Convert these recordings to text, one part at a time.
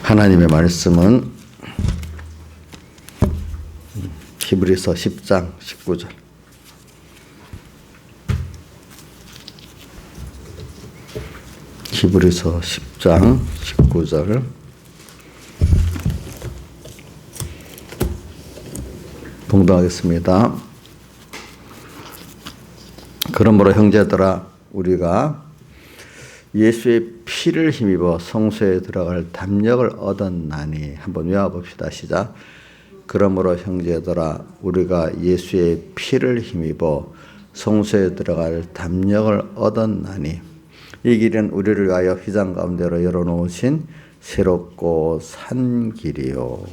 하나님의 말씀은 히브리서 10장 19절. 히브리서 10장 19절. 봉독하겠습니다. 그러므로 형제들아, 우리가 예수의 피를 힘입어 성소에 들어갈 담력을 얻었나니. 한번 외워봅시다. 시작. 그러므로 형제들아, 우리가 예수의 피를 힘입어 성소에 들어갈 담력을 얻었나니. 이 길은 우리를 위하여 휘장 가운데로 열어놓으신 새롭고 산 길이요.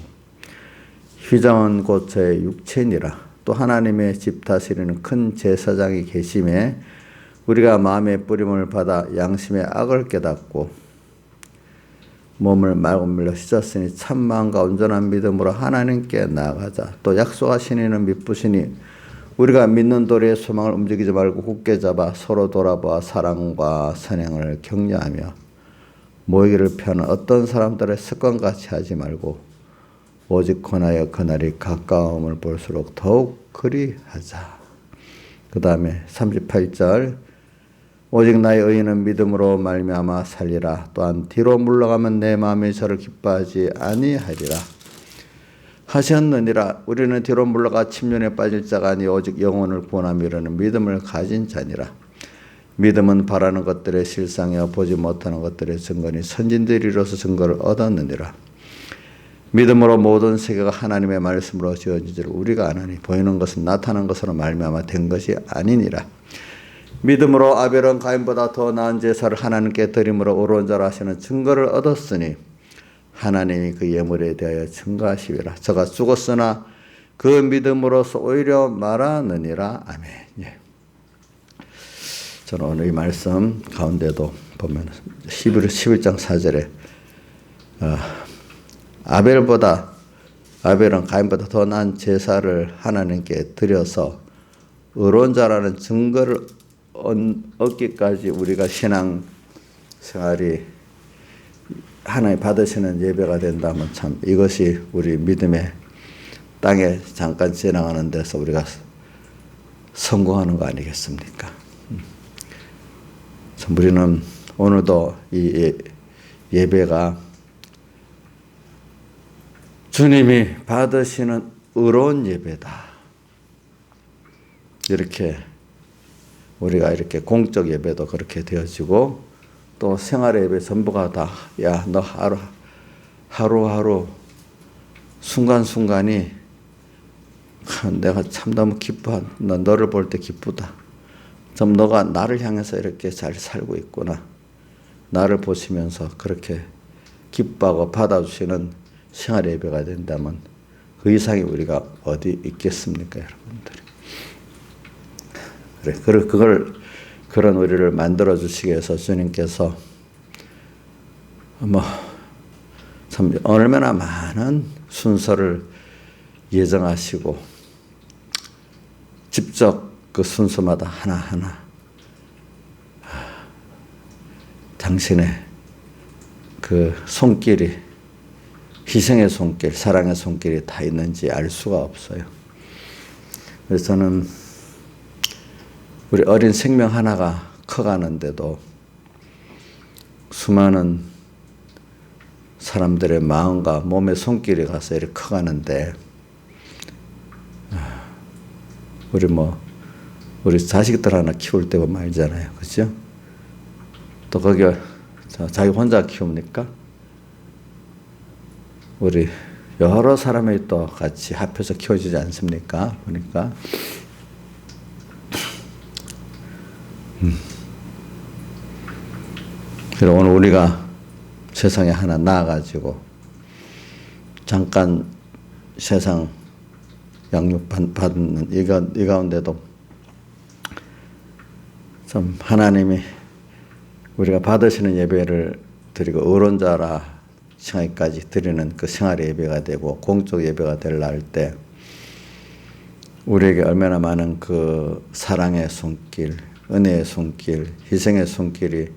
휘장은 곧 저의 육체니라. 또 하나님의 집 다스리는 큰 제사장이 계심에 우리가 마음의 뿌림을 받아 양심의 악을 깨닫고 몸을 맑은 물로 씻었으니 참 마음과 온전한 믿음으로 하나님께 나아가자. 또 약속하신 이는 미쁘시니 우리가 믿는 도리의 소망을 움직이지 말고 굳게 잡아 서로 돌아보아 사랑과 선행을 격려하며 모이기를 피하는 어떤 사람들의 습관같이 하지 말고 오직 권하여 그날이 가까움을 볼수록 더욱 그리하자. 그 다음에 38절. 오직 나의 의인은 믿음으로 말미암아 살리라. 또한 뒤로 물러가면 내 마음이 저를 기뻐하지 아니하리라 하셨느니라. 우리는 뒤로 물러가 침륜에 빠질 자가 아니 오직 영혼을 구원하며 이르는 믿음을 가진 자니라. 믿음은 바라는 것들의 실상이요 보지 못하는 것들의 증거니 선진들이로서 증거를 얻었느니라. 믿음으로 모든 세계가 하나님의 말씀으로 지어진 줄 우리가 아나니 보이는 것은 나타난 것으로 말미암아 된 것이 아니니라. 믿음으로 아벨은 가인보다 더 나은 제사를 하나님께 드림으로 의로운 자라 하시는 증거를 얻었으니 하나님이 그 예물에 대하여 증거하시리라. 저가 죽었으나 그 믿음으로서 오히려 말하느니라. 아멘. 예. 저는 오늘 이 말씀 가운데도 보면 11장 4절에 아벨은 가인보다 더 나은 제사를 하나님께 드려서 의로운 자라는 증거를 얻기까지 우리가 신앙 생활이 하나님 받으시는 예배가 된다면 참 이것이 우리 믿음의 땅에 잠깐 지나가는 데서 우리가 성공하는 거 아니겠습니까? 참 우리는 오늘도 이 예배가 주님이 받으시는 의로운 예배다. 이렇게 우리가 이렇게 공적 예배도 그렇게 되어지고 또 생활의 예배 전부가 다 야, 너 하루하루 순간순간이 내가 참 너무 기뻐. 너를 볼 때 기쁘다. 좀 너가 나를 향해서 이렇게 잘 살고 있구나. 나를 보시면서 그렇게 기뻐하고 받아주시는 생활의 예배가 된다면 그 이상이 우리가 어디 있겠습니까, 여러분들? 그래, 그런 우리를 만들어 주시기 위해서 주님께서 참 얼마나 많은 순서를 예정하시고 직접 그 순서마다 하나하나 당신의 그 손길이, 희생의 손길, 사랑의 손길이 다 있는지 알 수가 없어요. 그래서 저는 우리 어린 생명 하나가 커가는데도 수많은 사람들의 마음과 몸의 손길이 가서 이렇게 커가는데 우리 자식들 하나 키울 때 보면 알잖아요. 그죠? 또 거기 자기 혼자 키웁니까? 우리 여러 사람이 또 같이 합해서 키워주지 않습니까? 보니까 그래서 오늘 우리가 세상에 하나 나아가지고 잠깐 세상 양육 받는 이 가운데도 좀 하나님이 우리가 받으시는 예배를 드리고 의로운 자라 칭하기까지 드리는 그 생활의 예배가 되고 공적 예배가 되려 할 때 우리에게 얼마나 많은 그 사랑의 손길, 은혜의 손길, 희생의 손길이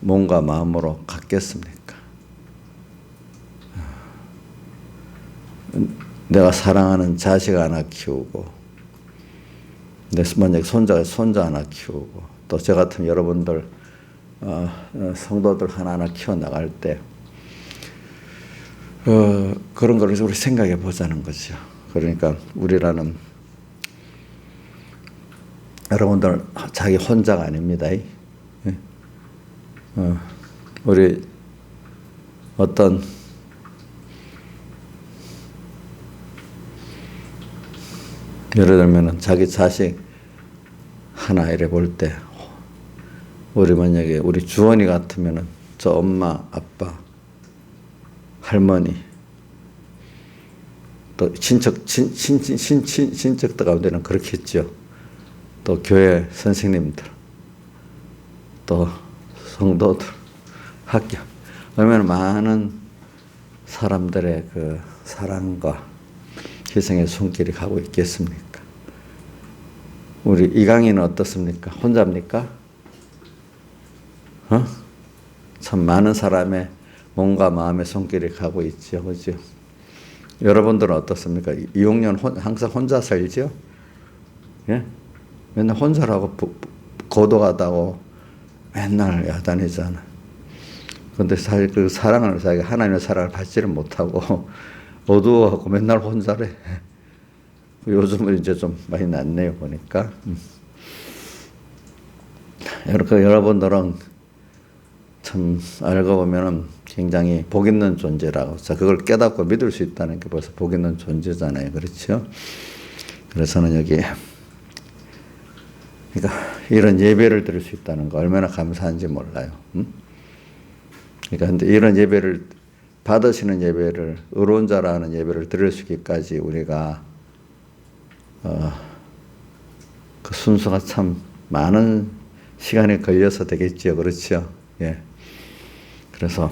몸과 마음으로 같겠습니까? 내가 사랑하는 자식 하나 키우고, 내 만약에 손자 하나 키우고, 또 저 같은 여러분들 성도들 하나하나 키워나갈 때 그런 걸 우리 생각해 보자는 거죠. 그러니까 우리라는 여러분들 자기 혼자가 아닙니다. 우리 어떤 예를 들면 자기 자식 하나 이래 볼 때 우리 만약에 우리 주원이 같으면은 저 엄마, 아빠, 할머니 또 친척들 가운데는 그렇겠죠. 또 교회 선생님들, 또 성도들, 학교 얼마나 많은 사람들의 그 사랑과 희생의 손길이 가고 있겠습니까? 우리 이강인은 어떻습니까? 혼자입니까? 참 많은 사람의 몸과 마음의 손길이 가고 있죠, 그죠? 여러분들은 어떻습니까? 이용년 항상 혼자 살죠? 예? 맨날 혼자라고 고독하다고 맨날 야단이잖아. 근데 사실 그 사랑을 자기 하나님의 사랑을 받지를 못하고 어두워하고 맨날 혼자래. 요즘은 이제 좀 많이 낫네요 보니까. 여러분들은 참 알고 보면은 굉장히 복 있는 존재라고. 자, 그걸 깨닫고 믿을 수 있다는 게 벌써 복 있는 존재잖아요, 그렇죠? 그래서는 여기 그러니까 이런 예배를 드릴 수 있다는 거 얼마나 감사한지 몰라요. 그러니까 근데 이런 예배를 받으시는 예배를 의로운 자라 하는 예배를 드릴 수 있기까지 우리가 그 순서가 참 많은 시간이 걸려서 되겠죠, 그렇죠? 예. 그래서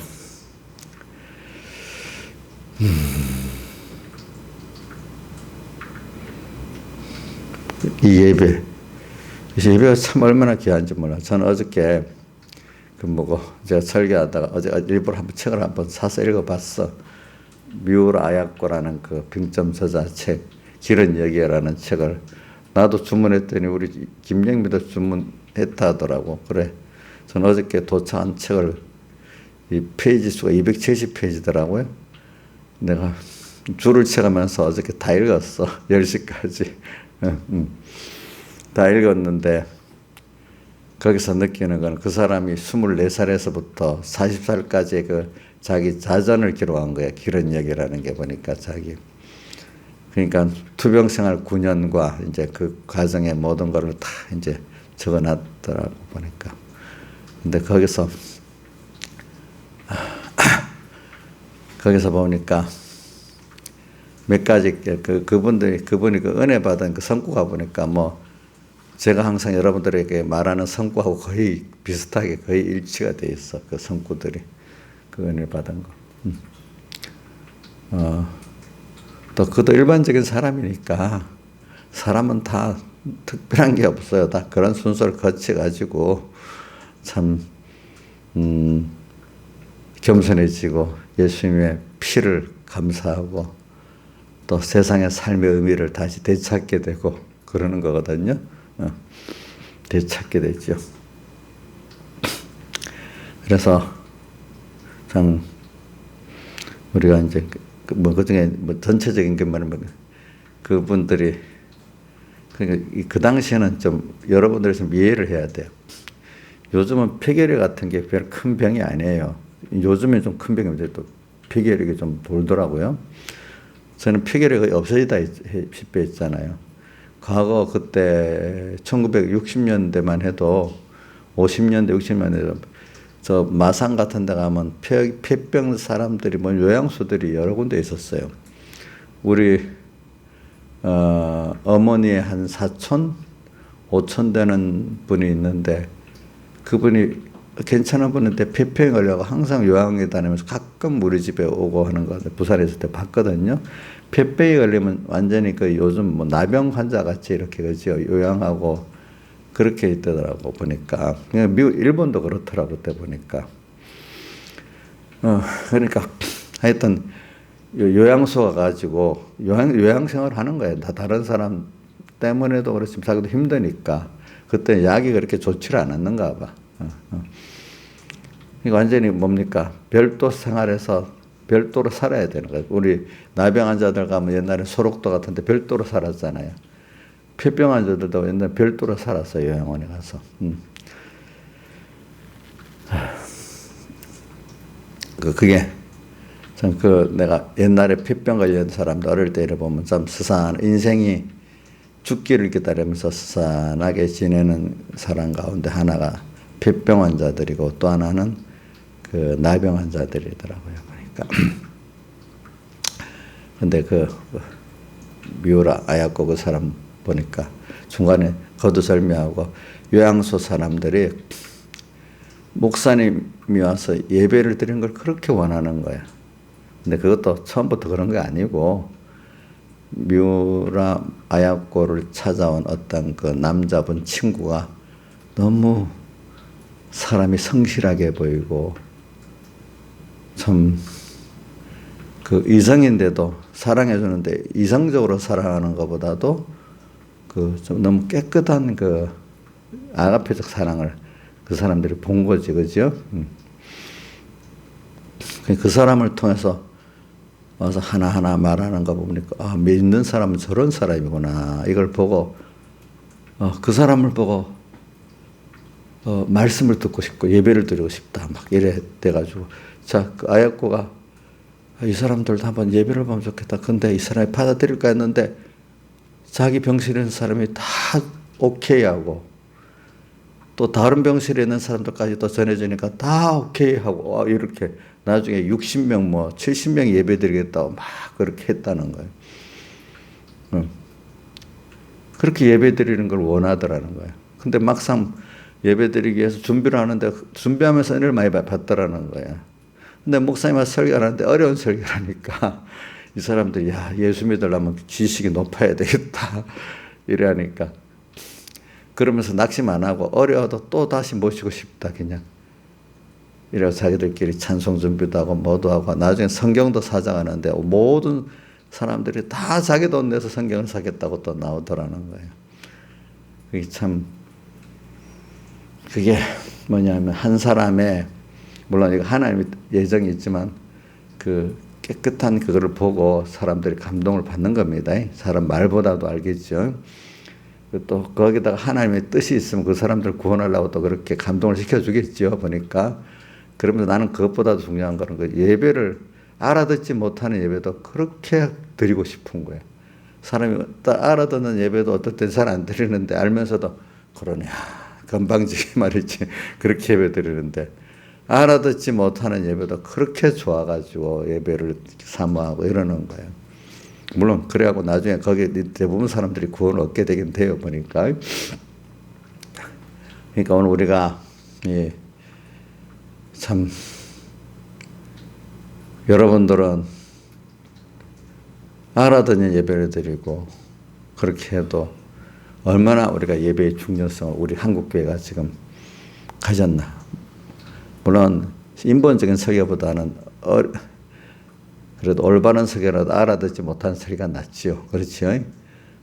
이 예배가 참 얼마나 귀한지 몰라. 저는 어저께 제가 설교하다가 어제 일부러 한번 책을 한번 사서 읽어봤어. 미우라 아야코라는 그 빙점 저자 책, 길은 여기에라는 책을 나도 주문했더니 우리 김영미도 주문했다 하더라고. 그래. 저는 어저께 도착한 책을 이 페이지 수가 270페이지더라고요. 내가 줄을 쳐가면서 어저께 다 읽었어. 10시까지. 다 읽었는데 거기서 느끼는 건 그 사람이 24살에서부터 40살까지 그 자기 자전을 기록한 거야. 길은 얘기라는 게 보니까 그러니까 투병 생활 9년과 이제 그 과정의 모든 거를 다 이제 적어 놨더라고 보니까. 근데 거기서 보니까 몇 가지 그분이 그 은혜 받은 그 성과가 보니까 제가 항상 여러분들에게 말하는 성과하고 거의 비슷하게 거의 일치가 돼 있어. 그 성구들이 그 은혜 받은 거. 또 그도 일반적인 사람이니까 사람은 다 특별한 게 없어요. 다 그런 순서를 거쳐가지고 참 겸손해지고 예수님의 피를 감사하고 또 세상의 삶의 의미를 다시 되찾게 되고 그러는 거거든요. 되찾게 되죠. 그래서 참 우리가 이제 그중에 전체적인 게 말하면 그분들이 그러니까 그 당시에는 좀 여러분들이 좀 이해를 해야 돼요. 요즘은 폐결핵 같은 게 별 큰 병이 아니에요. 요즘에 좀 큰 병인데 또 폐결핵이 좀 돌더라고요. 저는 폐결핵이 없어지다시피 했잖아요. 과거 그때 1960년대만 해도 50년대 60년대 저 마산 같은 데 가면 폐병 사람들이 요양소들이 여러 군데 있었어요. 우리 어머니의 한 사촌 5천 되는 분이 있는데 그분이 괜찮은 분인데 폐병에 걸려서 항상 요양에 다니면서 가끔 우리 집에 오고 하는 거 부산에 있을 때 봤거든요. 폐병에 걸리면 완전히 그 요즘 나병 환자 같이 이렇게 그죠 요양하고 그렇게 있더라고 보니까. 일본도 그렇더라고 그때 보니까. 그러니까 하여튼 요양소 가가지고 요양생활 하는 거예요. 다 다른 사람 때문에도 그렇지만 자기도 힘드니까. 그때 약이 그렇게 좋지를 않았는가 봐. 이거 완전히 뭡니까? 별도 생활에서 별도로 살아야 되는 거예요. 우리 나병 환자들 가면 옛날에 소록도 같은데 별도로 살았잖아요. 폐병 환자들도 옛날에 별도로 살았어요. 요양원에 가서. 그게 참 내가 옛날에 폐병 걸린 사람들 어릴 때 보면 참 인생이 죽기를 기다리면서 스산하게 지내는 사람 가운데 하나가 폐병 환자들이고 또 하나는 그 나병 환자들이더라고요. 그러니까 근데 미우라 아야코 그 사람 보니까 중간에 거두절미하고 요양소 사람들이 목사님이 와서 예배를 드리는 걸 그렇게 원하는 거야. 근데 그것도 처음부터 그런 게 아니고 미우라 아야코를 찾아온 어떤 그 남자분 친구가 너무 사람이 성실하게 보이고 참 그 이성인데도 사랑해주는데 이성적으로 사랑하는 것보다도 좀 너무 깨끗한 아가페적 사랑을 그 사람들이 본 거지, 그죠? 그 사람을 통해서 와서 하나하나 말하는 거 보니까 믿는 사람은 저런 사람이구나. 이걸 보고 그 사람을 보고 말씀을 듣고 싶고 예배를 드리고 싶다. 막 이래 돼가지고 자, 그 아야코가 이 사람들도 한번 예배를 보면 좋겠다. 근데 이 사람이 받아들일까 했는데 자기 병실에 있는 사람이 다 오케이 하고 또 다른 병실에 있는 사람들까지 또 전해주니까 다 오케이 하고 이렇게 나중에 60명 70명 예배 드리겠다고 막 그렇게 했다는 거예요. 그렇게 예배 드리는 걸 원하더라는 거예요. 근데 막상 예배 드리기 위해서 준비를 하는데 준비하면서 은혜를 많이 받더라는 거예요. 근데 목사님이 설교를 하는데 어려운 설교를 하니까 이 사람들이 예수 믿으려면 지식이 높아야 되겠다 이래 하니까 그러면서 낙심 안 하고 어려워도 또 다시 모시고 싶다 그냥 이래서 자기들끼리 찬송 준비도 하고 뭐도 하고 나중에 성경도 사장하는데 모든 사람들이 다 자기 돈 내서 성경을 사겠다고 또 나오더라는 거예요. 그게 뭐냐면 한 사람의 물론 이거 하나님의 예정이 있지만 깨끗한 그거를 보고 사람들이 감동을 받는 겁니다. 사람 말보다도 알겠죠. 또 거기다가 하나님의 뜻이 있으면 그 사람들 구원하려고 또 그렇게 감동을 시켜주겠죠. 보니까. 그러면서 나는 그것보다도 중요한 거는 예배를 알아듣지 못하는 예배도 그렇게 드리고 싶은 거예요. 사람이 알아듣는 예배도 어떨 땐 잘 안 드리는데 알면서도 그러냐 건방지게 말이지 그렇게 예배 드리는데 알아듣지 못하는 예배도 그렇게 좋아가지고 예배를 사모하고 이러는 거예요. 물론 그래갖고 나중에 거기 대부분 사람들이 구원을 얻게 되긴 돼요. 보니까. 그러니까 오늘 우리가 참 여러분들은 알아듣는 예배를 드리고 그렇게 해도 얼마나 우리가 예배의 중요성을 우리 한국교회가 지금 가졌나. 물론 인본적인 설교보다는 그래도 올바른 설교라도 알아듣지 못한 설교가 낫지요. 그렇지요?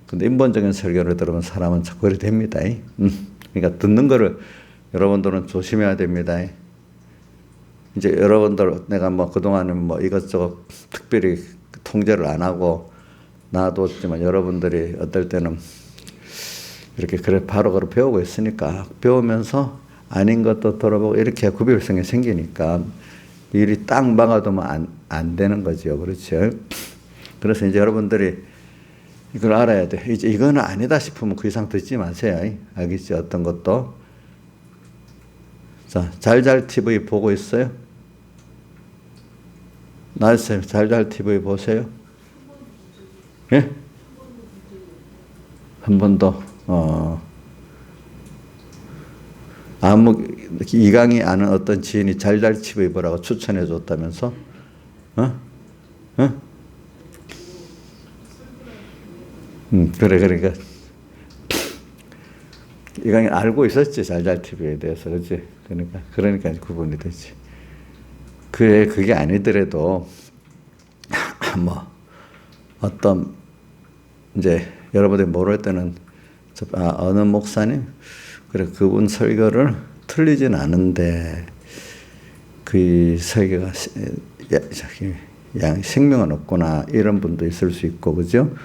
근데 인본적인 설교를 들으면 사람은 자꾸 그래 됩니다. 그러니까 듣는 거를 여러분들은 조심해야 됩니다. 이제 여러분들 내가 그동안은 이것저것 특별히 통제를 안 하고 놔뒀지만 여러분들이 어떨 때는 이렇게 바로 배우고 있으니까 배우면서 아닌 것도 들어보고 이렇게 구별성이 생기니까 일이 딱 막아두면 안 되는 거죠. 그렇죠? 그래서 이제 여러분들이 이걸 알아야 돼. 이제 이거는 아니다 싶으면 그 이상 듣지 마세요. 알겠죠? 어떤 것도. 자, 잘잘 TV 보고 있어요? 나으세요. 잘잘 TV 보세요? 예? 한 번도. 이강이 아는 어떤 지인이 잘잘 TV 보라고 추천해 줬다면서? 그래, 그러니까. 이강이 알고 있었지, 잘잘 TV에 대해서. 그렇지? 그러니까 구분이 되지. 그게 아니더라도, 뭐 어떤 이제 여러분들이 모를 때는 어느 목사님 그래 그분 설교를 틀리진 않은데 그 설교가 생명은 없구나 이런 분도 있을 수 있고 그죠?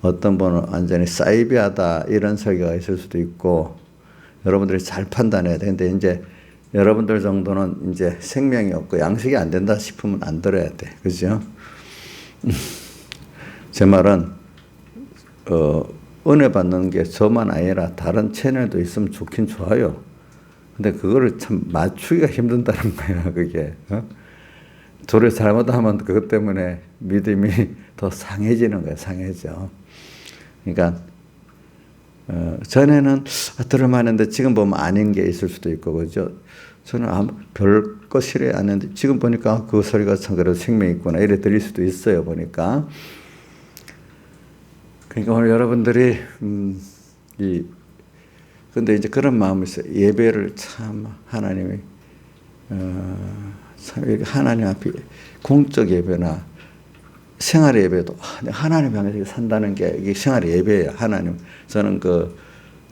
어떤 분은 완전히 사이비하다 이런 설교가 있을 수도 있고 여러분들이 잘 판단해야 돼. 근데 이제 여러분들 정도는 이제 생명이 없고 양식이 안 된다 싶으면 안 들어야 돼. 그죠? 제 말은 은혜 받는 게 저만 아니라 다른 채널도 있으면 좋긴 좋아요. 근데 그거를 참 맞추기가 힘든다는 거야, 그게. 조를 잘못하면 그것 때문에 믿음이 더 상해지는 거야, 상해져. 그러니까 전에는 들을만했는데 지금 보면 아닌 게 있을 수도 있고 그죠. 저는 별 거 싫어 안 했는데 지금 보니까 그 소리가 참 그래도 생명이 있구나 이래 들릴 수도 있어요 보니까. 그러니까 오늘 여러분들이 근데 이제 그런 마음이 있어요. 예배를 참 하나님이 참 하나님 앞에 공적 예배나 생활 예배도 하나님 향해서 산다는 게 이게 생활 예배예요. 하나님 저는 그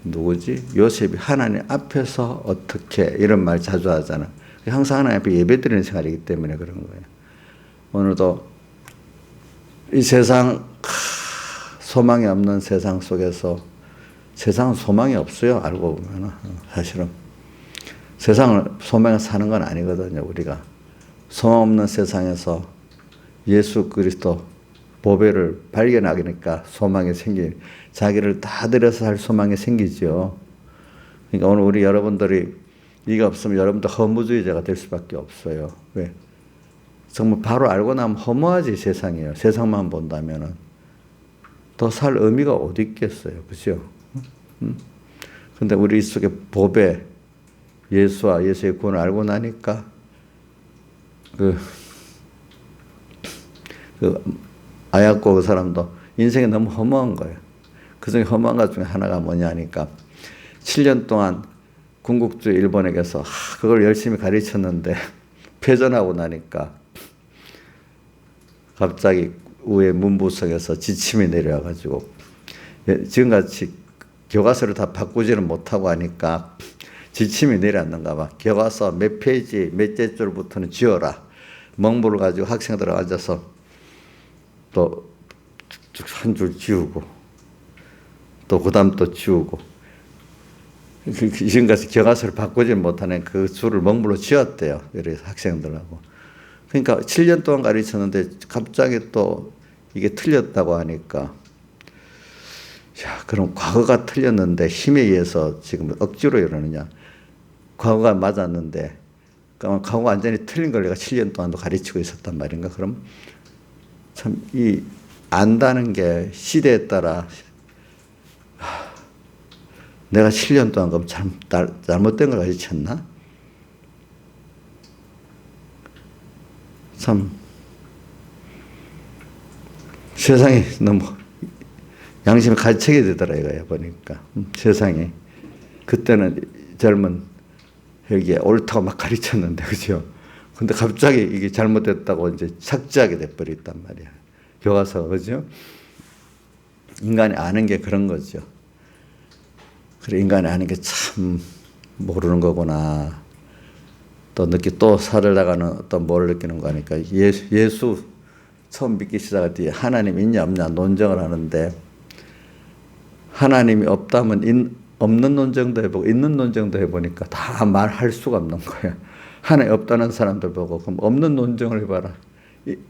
누구지 요셉이 하나님 앞에서 어떻게 이런 말 자주 하잖아. 항상 하나님 앞에 예배드리는 생활이기 때문에 그런 거예요. 오늘도 이 세상 소망이 없는 세상 속에서 세상은 소망이 없어요. 알고 보면 사실은 세상을 소망을 사는 건 아니거든요. 우리가 소망 없는 세상에서 예수 그리스도 보배를 발견하니까 소망이 생기 자기를 다 들여서 살 소망이 생기죠. 그러니까 오늘 우리 여러분들이 이게 없으면 여러분들 허무주의자가 될 수밖에 없어요. 왜? 정말 바로 알고 나면 허무하지 세상이에요. 세상만 본다면은 더 살 의미가 어디 있겠어요, 그죠? 근데 우리 속에 보배 예수와 예수의 구원을 알고 나니까 그 아야코 그 사람도 인생이 너무 허무한 거예요. 그 중에 허무한 것 중에 하나가 뭐냐 하니까 7년 동안 군국주의 일본에게서 그걸 열심히 가르쳤는데 패전하고 나니까 갑자기 위에 문부석에서 지침이 내려와가지고 지금같이 교과서를 다 바꾸지는 못하고 하니까 지침이 내려왔는가 봐. 교과서 몇 페이지 몇째 줄부터는 지워라. 멍부를 가지고 학생들 앉아서 또 한 줄 지우고 또 그다음 또 지우고 지금까지 교과서를 바꾸지 못하는 그 줄을 멍불로 지웠대요. 그래서 학생들하고. 그러니까 7년 동안 가르쳤는데 갑자기 또 이게 틀렸다고 하니까 야, 그럼 과거가 틀렸는데 힘에 의해서 지금 억지로 이러느냐. 과거가 맞았는데 과거가 완전히 틀린 걸 내가 7년 동안도 가르치고 있었단 말인가. 그럼 참 이 안다는 게 시대에 따라 내가 7년 동안 그럼 잘못된 걸 가르쳤나? 참 세상이 너무 양심이 가책이 되더라 이거야 보니까. 세상이 그때는 젊은 혈기에 옳다고 막 가르쳤는데 그죠? 근데 갑자기 이게 잘못됐다고 이제 삭제하게 돼버렸단 말이야. 교과서 그죠? 인간이 아는 게 그런 거죠. 그래 인간이 아는 게 참 모르는 거구나. 또 또 살아가는 어떤 뭐를 느끼는 거니까 예수 처음 믿기 시작할 때 하나님 있냐 없냐 논쟁을 하는데 하나님이 없다면 없는 논쟁도 해보고 있는 논쟁도 해보니까 다 말할 수가 없는 거야. 하나님 없다는 사람들 보고 그럼 없는 논쟁을 해봐라.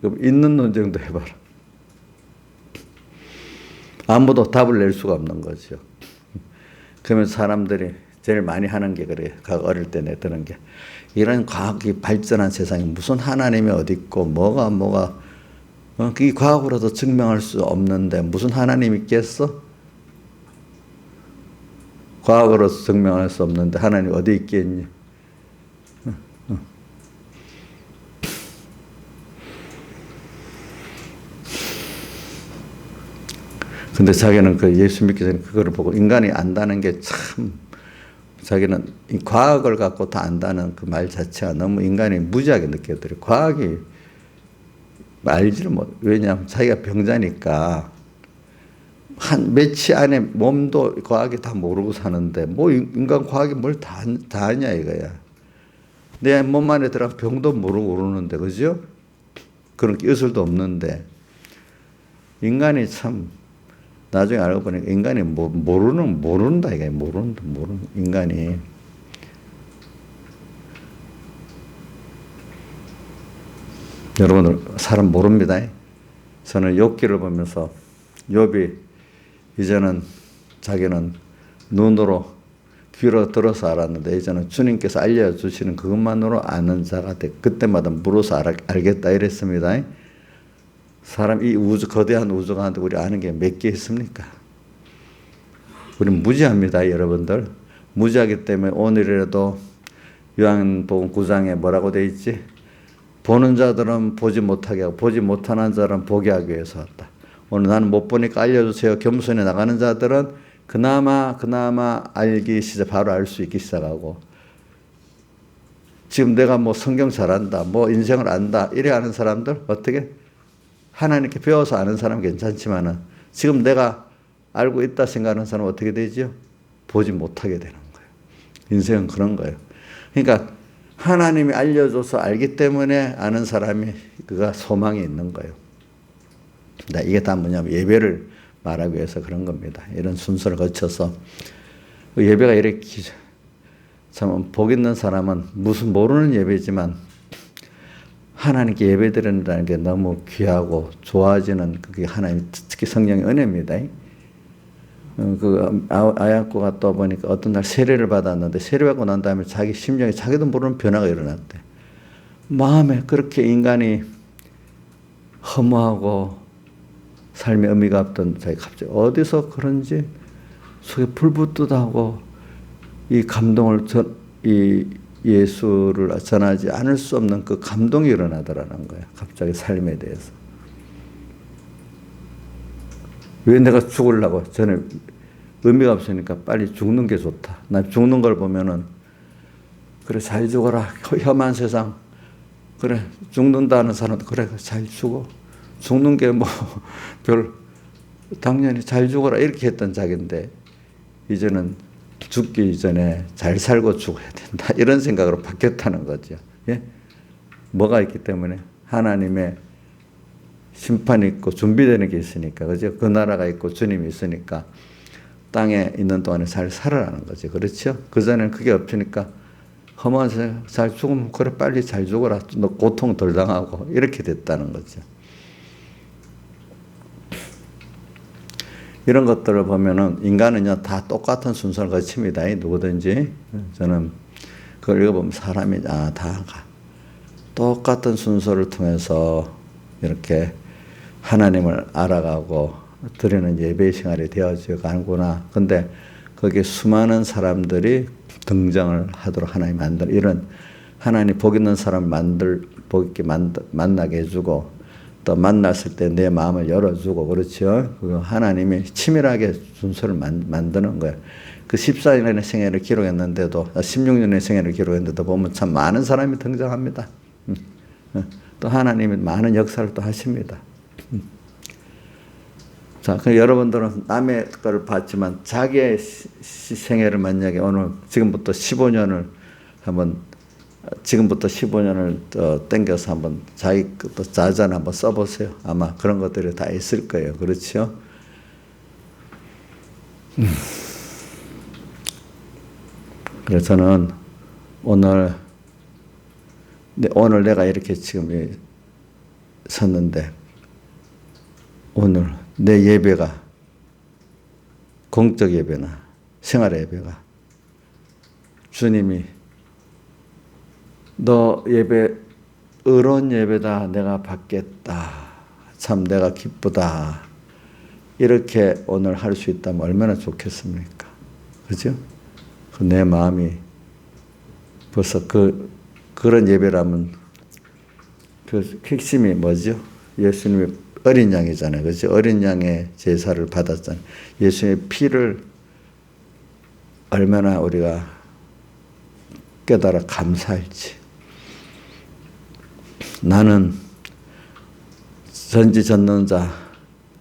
그럼 있는 논쟁도 해봐라. 아무도 답을 낼 수가 없는 거죠. 그러면 사람들이 제일 많이 하는 게 그래요. 어릴 때 내드는 게. 이런 과학이 발전한 세상에 무슨 하나님이 어디 있고 뭐가 이 과학으로도 증명할 수 없는데 무슨 하나님이 있겠어? 과학으로서 증명할 수 없는데 하나님이 어디 있겠니? 근데 자기는 그 예수 믿기 전에 그거를 보고 인간이 안다는 게 참 자기는 이 과학을 갖고 다 안다는 그 말 자체가 너무 인간이 무지하게 느껴들어요. 과학이 알지를 못. 왜냐하면 자기가 병자니까 한 며칠 안에 몸도 과학이 다 모르고 사는데 뭐 인간 과학이 뭘 다 아냐 이거야. 내 몸 안에 들어간 병도 모르고 오르는데 그죠? 그런 기술도 없는데 인간이 참 나중에 알고 보니까 인간이 모른다 이거야. 모르는 인간이. 여러분들 사람 모릅니다. 저는 욥기를 보면서 욥이 이제는 자기는 눈으로 귀로 들어서 알았는데 이제는 주님께서 알려주시는 그것만으로 아는 자가 돼. 그때마다 물어서 알겠다 이랬습니다. 사람 이 우주 거대한 우주 가운데 우리 아는 게 몇 개 있습니까? 우리 무지합니다, 여러분들. 무지하기 때문에 오늘이라도 요한복음 9장에 뭐라고 돼 있지? 보는 자들은 보지 못하게 하고 보지 못하는 자들은 보게 하기 위해서 왔다. 오늘 나는 못 보니까 알려주세요. 겸손히 나가는 자들은 그나마 알기 시작 바로 알 수 있기 시작하고 지금 내가 뭐 성경 잘한다, 뭐 인생을 안다 이래 하는 사람들 어떻게 하나님께 배워서 아는 사람 괜찮지만은 지금 내가 알고 있다 생각하는 사람은 어떻게 되죠? 보지 못하게 되는 거예요. 인생은 그런 거예요. 그러니까 하나님이 알려줘서 알기 때문에 아는 사람이 그가 소망이 있는 거예요. 이게 다 뭐냐면 예배를 말하기 위해서 그런 겁니다. 이런 순서를 거쳐서 예배가 이렇게 참 복 있는 사람은 무슨 모르는 예배지만 하나님께 예배드린다는 게 너무 귀하고 좋아지는 그게 하나님 특히 성령의 은혜입니다. 그 아야코 갔다 보니까 어떤 날 세례를 받았는데 세례받고 난 다음에 자기 심령에 자기도 모르는 변화가 일어났대. 마음에 그렇게 인간이 허무하고 삶의 의미가 없던 자기 갑자기 어디서 그런지 속에 불붙듯하고 이 감동을 이 예수를 전하지 않을 수 없는 그 감동이 일어나더라는 거예요. 갑자기 삶에 대해서. 왜 내가 죽으려고? 저는 의미가 없으니까 빨리 죽는 게 좋다. 난 죽는 걸 보면은 그래 잘 죽어라. 험한 세상. 그래 죽는다는 사람도 그래 잘 죽어. 죽는 게 뭐 당연히 잘 죽어라 이렇게 했던 자기인데 이제는 죽기 전에 잘 살고 죽어야 된다 이런 생각으로 바뀌었다는 거죠. 예? 뭐가 있기 때문에 하나님의 심판이 있고 준비되는 게 있으니까 그죠? 그 나라가 있고 주님이 있으니까 땅에 있는 동안에 잘 살아라는 거죠. 그렇죠? 그전에는 그게 없으니까 험한 세상 잘 죽으면 그래 빨리 잘 죽어라. 너 고통 덜 당하고 이렇게 됐다는 거죠. 이런 것들을 보면은 인간은요 다 똑같은 순서를 거칩니다. 누구든지. 저는 그걸 읽어보면 사람이 다 똑같은 순서를 통해서 이렇게 하나님을 알아가고 드리는 예배 생활이 되어져 가는구나. 근데 거기에 수많은 사람들이 등장을 하도록 하나님 만들 이런 하나님 복 있는 사람 복 있게 만나게 해주고 또 만났을 때 내 마음을 열어주고 그렇죠. 하나님이 치밀하게 순서를 만드는 거예요. 그 14년의 생애를 기록했는데도 16년의 생애를 기록했는데도 보면 참 많은 사람이 등장합니다. 또 하나님이 많은 역사를 또 하십니다. 자, 그럼 여러분들은 남의 걸 봤지만 자기의 생애를 만약에 오늘 지금부터 15년을 땡겨서 한번 자기 또 자전 한번 써보세요. 아마 그런 것들이 다 있을 거예요. 그렇죠? 그래서 저는 오늘 내가 이렇게 지금 섰는데 오늘 내 예배가 공적 예배나 생활 예배가 주님이 너 예배 의로운 예배다 내가 받겠다 참 내가 기쁘다 이렇게 오늘 할 수 있다면 얼마나 좋겠습니까? 그죠? 내 마음이 벌써 그런 예배라면 그 핵심이 뭐죠? 예수님이 어린 양이잖아요. 그죠? 어린 양의 제사를 받았잖아요. 예수님의 피를 얼마나 우리가 깨달아 감사할지. 나는 전지전능자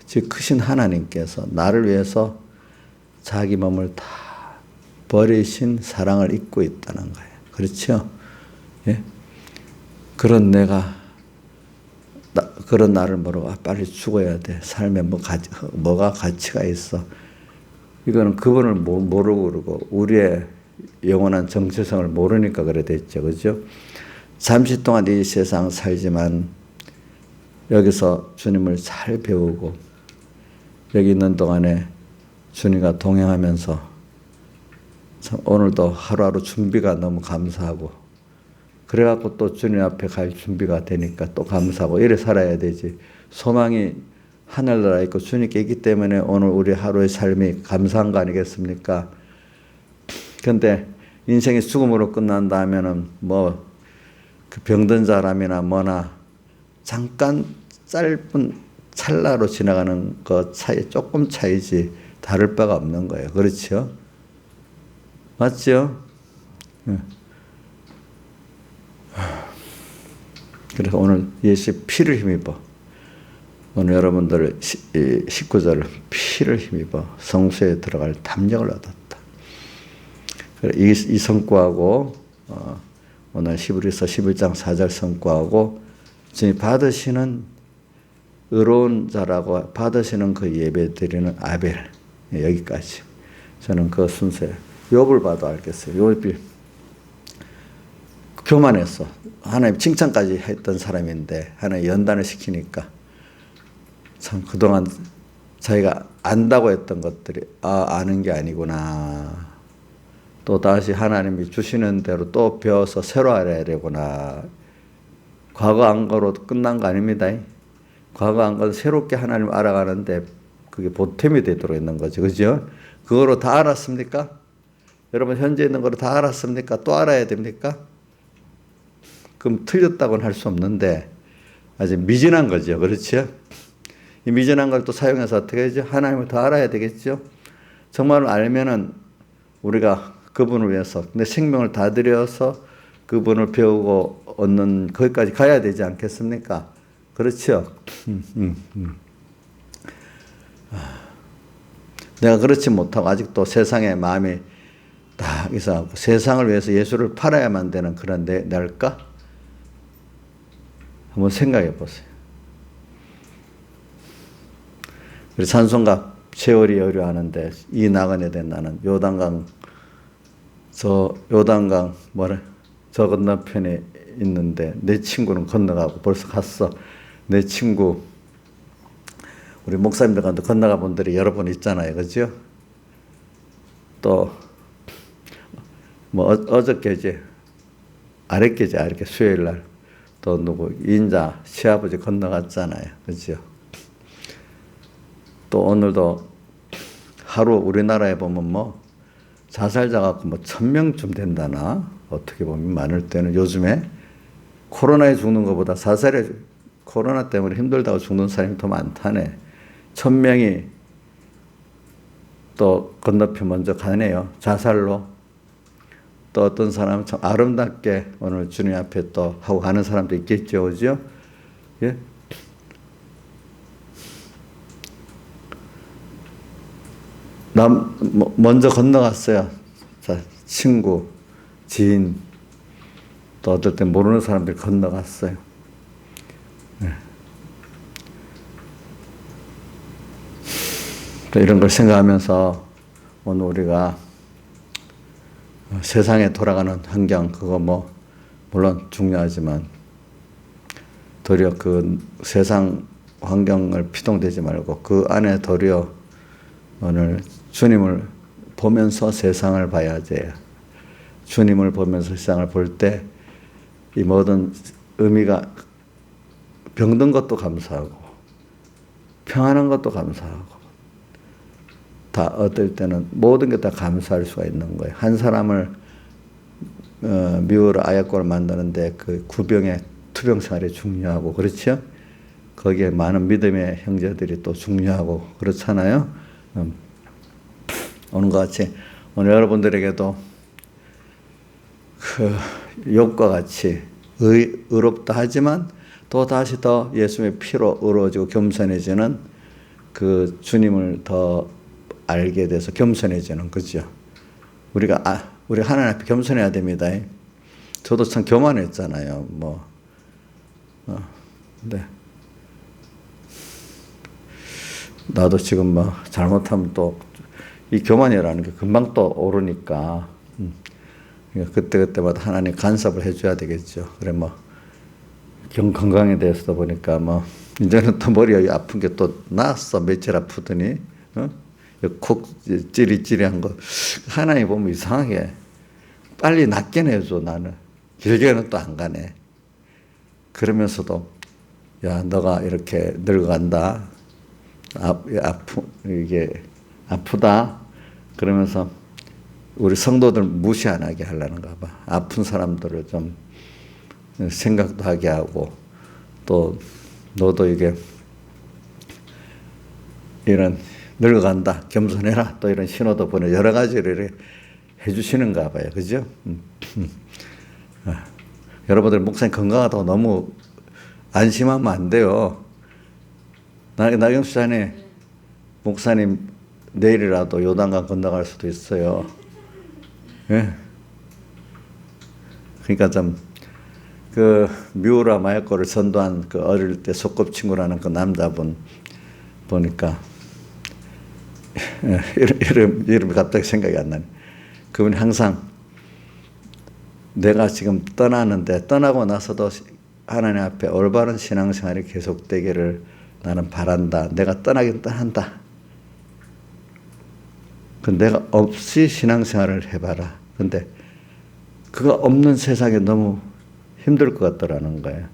즉 크신 하나님께서 나를 위해서 자기 몸을 다 버리신 사랑을 잊고 있다는 거예요. 그렇죠? 예? 그런 그런 나를 모르고 빨리 죽어야 돼. 삶에 뭐가 가치가 있어. 이거는 그분을 모르고 그러고 우리의 영원한 정체성을 모르니까 그래 됐죠. 그죠? 잠시 동안 이 세상 살지만 여기서 주님을 잘 배우고 여기 있는 동안에 주님과 동행하면서 참 오늘도 하루하루 준비가 너무 감사하고 그래갖고 또 주님 앞에 갈 준비가 되니까 또 감사하고 이래 살아야 되지. 소망이 하늘나라에 있고 주님께 있기 때문에 오늘 우리 하루의 삶이 감사한 거 아니겠습니까? 그런데 인생이 죽음으로 끝난다 하면은 뭐 그 병든 사람이나 뭐나 잠깐 짧은 찰나로 지나가는 그 차이 조금 차이지 다를 바가 없는 거예요. 그렇죠? 맞죠? 그래서 오늘 예수의 피를 힘입어 오늘 여러분들 19절 피를 힘입어 성소에 들어갈 담력을 얻었다. 이 성과하고 오늘 히브리서 11장 4절 성과하고 주님 받으시는 의로운 자라고 받으시는 그 예배 드리는 아벨 여기까지 저는 그 순서에 욥을 봐도 알겠어요. 욥이 교만했어. 하나님 칭찬까지 했던 사람인데 하나님 연단을 시키니까 참 그동안 자기가 안다고 했던 것들이 아는 게 아니구나. 또 다시 하나님이 주시는 대로 또 배워서 새로 알아야 되구나. 과거 안 거로 끝난 거 아닙니다. 과거 안 건 새롭게 하나님 알아가는데 그게 보탬이 되도록 있는 거죠. 그죠? 그거로 다 알았습니까? 여러분 현재 있는 거로 다 알았습니까? 또 알아야 됩니까? 그럼 틀렸다고는 할 수 없는데 아직 미진한 거죠. 그렇죠? 이 미진한 걸 또 사용해서 어떻게 하죠? 하나님을 더 알아야 되겠죠? 정말 알면은 우리가 그분을 위해서 내 생명을 다 들여서 그분을 배우고 얻는 거기까지 가야 되지 않겠습니까? 그렇죠? 내가 그렇지 못하고 아직도 세상에 마음이 딱 이상하고 세상을 위해서 예수를 팔아야만 되는 그런 날까? 한번 생각해 보세요. 우리 찬송가 세월이 여류하는데 이 나그네 된 나는 요단강 저 건너편에 있는데 내 친구는 건너가고 벌써 갔어. 내 친구 우리 목사님들 가운데 건너가 본 분들이 여러 분 있잖아요. 그죠? 또 뭐 어저께지 아랫께지 아랫께 수요일 날 또 누구 인자 시아버지 건너갔잖아요. 그죠? 또 오늘도 하루 우리나라에 보면 뭐 자살자가 뭐 1000명쯤 된다나 어떻게 보면 많을 때는 요즘에 코로나에 죽는 것보다 자살에 코로나 때문에 힘들다고 죽는 사람이 더 많다네. 1000명이 또 건너편 먼저 가네요. 자살로. 또 어떤 사람은 참 아름답게 오늘 주님 앞에 또 하고 가는 사람도 있겠죠. 그죠? 예? 먼저 건너갔어요. 자, 친구, 지인, 또 어떨 때 모르는 사람들이 건너갔어요. 네. 이런 걸 생각하면서 오늘 우리가 세상에 돌아가는 환경, 그거 뭐, 물론 중요하지만, 도리어 그 세상 환경을 피동되지 말고 그 안에 도리어 오늘 주님을 보면서 세상을 봐야 돼요. 주님을 보면서 세상을 볼 때 이 모든 의미가 병든 것도 감사하고 평안한 것도 감사하고 다 어떨 때는 모든 게 다 감사할 수가 있는 거예요. 한 사람을 미워로 아약골을 만드는데 그 구병의 투병 생활이 중요하고 그렇죠? 거기에 많은 믿음의 형제들이 또 중요하고 그렇잖아요. 오는 것 같이 오늘 여러분들에게도 그 욥과 같이 의롭다 하지만 또 다시 더 예수님의 피로 어우러지고 겸손해지는 그 주님을 더 알게 돼서 겸손해지는 거죠. 우리가 하나님 앞에 겸손해야 됩니다. 저도 참 교만했잖아요. 근데 나도 지금 잘못하면 또 이 교만이라는 게 금방 또 오르니까 그때마다 하나님 간섭을 해줘야 되겠죠. 그래 건강에 대해서도 보니까 이제는 또 머리가 아픈 게 또 나았어. 며칠 아프더니 콕 찌리찌리한 거 하나님 보면 이상하게 빨리 낫게 해줘. 나는 길게는 또 안 가네. 그러면서도 야 너가 이렇게 늙어간다. 이게 아프다. 그러면서 우리 성도들 무시 안 하게 하려는가 봐. 아픈 사람들을 좀 생각도 하게 하고 또 너도 이게 이런 늙어간다. 겸손해라. 또 이런 신호도 보내 여러 가지를 해주시는가 봐요. 그죠? 여러분들 목사님 건강하다고 너무 안심하면 안 돼요. 나경수 자네 목사님 내일이라도 요단강 건너갈 수도 있어요. 예? 그러니까 좀 그 미우라 마야코를 선도한 그 어릴 때 소꿉친구라는 그 남자분 보니까 이름이 갑자기 생각이 안 나네. 그분이 항상 내가 지금 떠나는데 떠나고 나서도 하나님 앞에 올바른 신앙생활이 계속되기를 나는 바란다. 내가 떠나긴 떠난다. 그 내가 없이 신앙생활을 해봐라. 근데 그거 없는 세상에 너무 힘들 것 같더라는 거예요.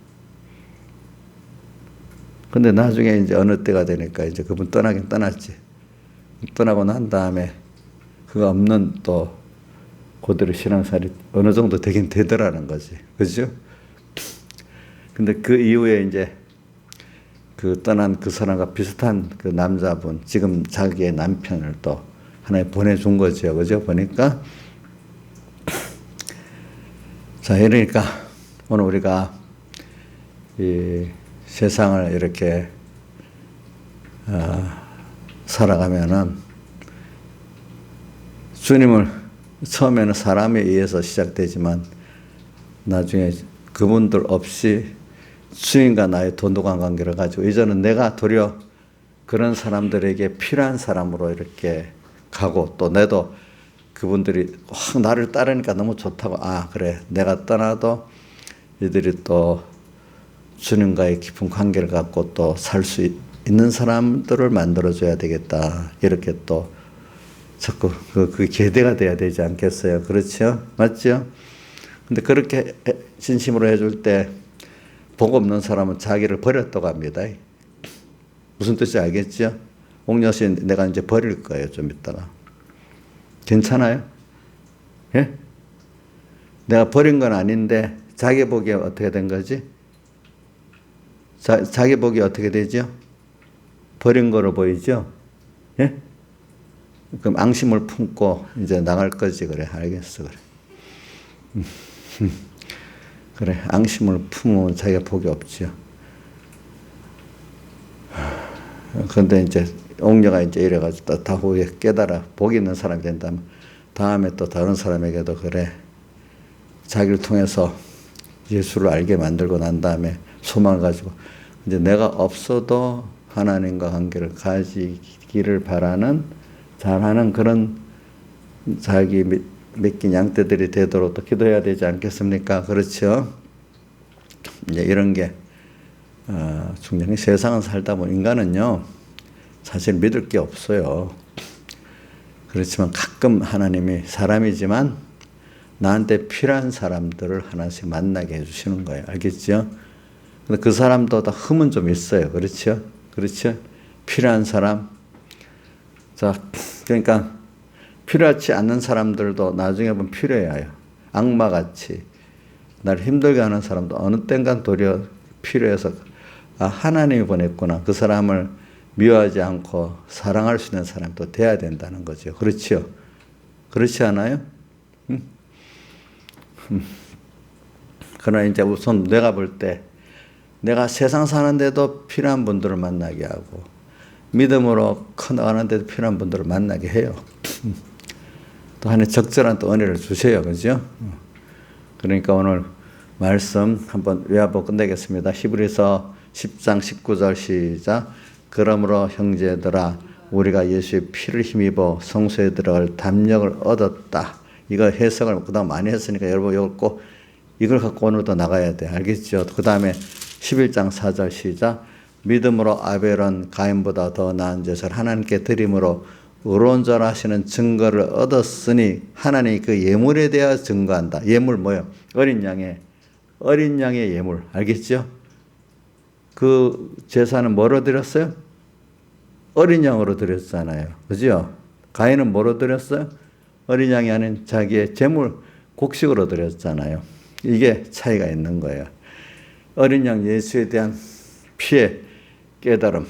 근데 나중에 이제 어느 때가 되니까 이제 그분 떠나긴 떠났지. 떠나고 난 다음에 그거 없는 또 그대로 신앙생활이 어느 정도 되긴 되더라는 거지. 그죠? 근데 그 이후에 이제 그 떠난 그 사람과 비슷한 그 남자분, 지금 자기의 남편을 또 하나에 보내준 거죠. 그죠? 보니까. 자, 이러니까 오늘 우리가 이 세상을 이렇게 살아가면은 주님을 처음에는 사람에 의해서 시작되지만 나중에 그분들 없이 주인과 나의 돈독한 관계를 가지고 이제는 내가 도리어 그런 사람들에게 필요한 사람으로 이렇게 가고 또 나도 그분들이 확 나를 따르니까 너무 좋다고 그래 내가 떠나도 이들이 또 주님과의 깊은 관계를 갖고 또 살 수 있는 사람들을 만들어줘야 되겠다. 이렇게 또 자꾸 그 계대가 돼야 되지 않겠어요? 그렇죠? 맞죠? 근데 그렇게 진심으로 해줄 때 복 없는 사람은 자기를 버렸다고 합니다. 무슨 뜻인지 알겠죠? 옥녀씨 내가 이제 버릴 거예요. 좀 이따가. 괜찮아요? 예? 내가 버린 건 아닌데 자기 복이 어떻게 된 거지? 자기 복이 어떻게 되죠? 버린 거로 보이죠? 예? 그럼 앙심을 품고 이제 나갈 거지. 그래. 알겠어. 그래. 그래. 앙심을 품으면 자기가 복이 없죠. 그런데 이제 옥녀가 이제 이래가지고 다 후에 깨달아 복이 있는 사람이 된다면 다음에 또 다른 사람에게도 그래. 자기를 통해서 예수를 알게 만들고 난 다음에 소망을 가지고 이제 내가 없어도 하나님과 관계를 가지기를 바라는 잘하는 그런 자기 맡긴 양떼들이 되도록 또 기도해야 되지 않겠습니까? 그렇죠? 이제 이런 게 중요한 세상은 살다 보면 인간은요 사실 믿을 게 없어요. 그렇지만 가끔 하나님이 사람이지만 나한테 필요한 사람들을 하나씩 만나게 해주시는 거예요. 알겠죠? 근데 그 사람도 다 흠은 좀 있어요. 그렇죠? 그렇죠? 필요한 사람. 자, 그러니까 필요하지 않는 사람들도 나중에 보면 필요해요. 악마같이 나를 힘들게 하는 사람도 어느 땐간 도리어 필요해서 하나님이 보냈구나. 그 사람을 미워하지 않고 사랑할 수 있는 사람도 돼야 된다는 거죠. 그렇죠? 그렇지 않아요? 그러나 이제 우선 내가 볼 때 내가 세상 사는데도 필요한 분들을 만나게 하고 믿음으로 커나가는데도 필요한 분들을 만나게 해요. 또 하나님 적절한 또 은혜를 주세요. 그죠? 그러니까 오늘 말씀 한번 외워보고 끝내겠습니다. 히브리서 10장 19절 시작. 그러므로 형제들아 우리가 예수의 피를 힘입어 성소에 들어갈 담력을 얻었다. 이거 해석을 그다음 많이 했으니까 여러분 이걸 꼭 이걸 갖고 오늘도 나가야 돼. 알겠죠? 그 다음에 11장 4절 시작. 믿음으로 아벨은 가인보다 더 나은 제사를 하나님께 드림으로 의로운 자라 하시는 증거를 얻었으니 하나님이 그 예물에 대하여 증거한다. 예물 뭐예요? 어린 양의 예물. 알겠죠? 그 제사는 뭐로 드렸어요? 어린 양으로 드렸잖아요. 그죠? 가인은 뭐로 드렸어요? 어린 양이 아닌 자기의 제물 곡식으로 드렸잖아요. 이게 차이가 있는 거예요. 어린 양 예수에 대한 피의 깨달음.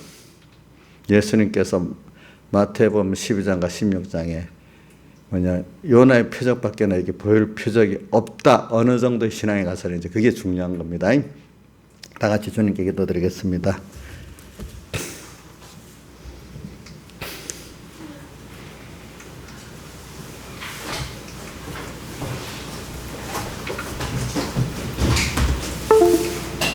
예수님께서 마태복음 12장과 16장에 요나의 표적밖에 나에게 보일 표적이 없다. 어느 정도 신앙에 가서는 이제 그게 중요한 겁니다. 다 같이 주님께 기도드리겠습니다.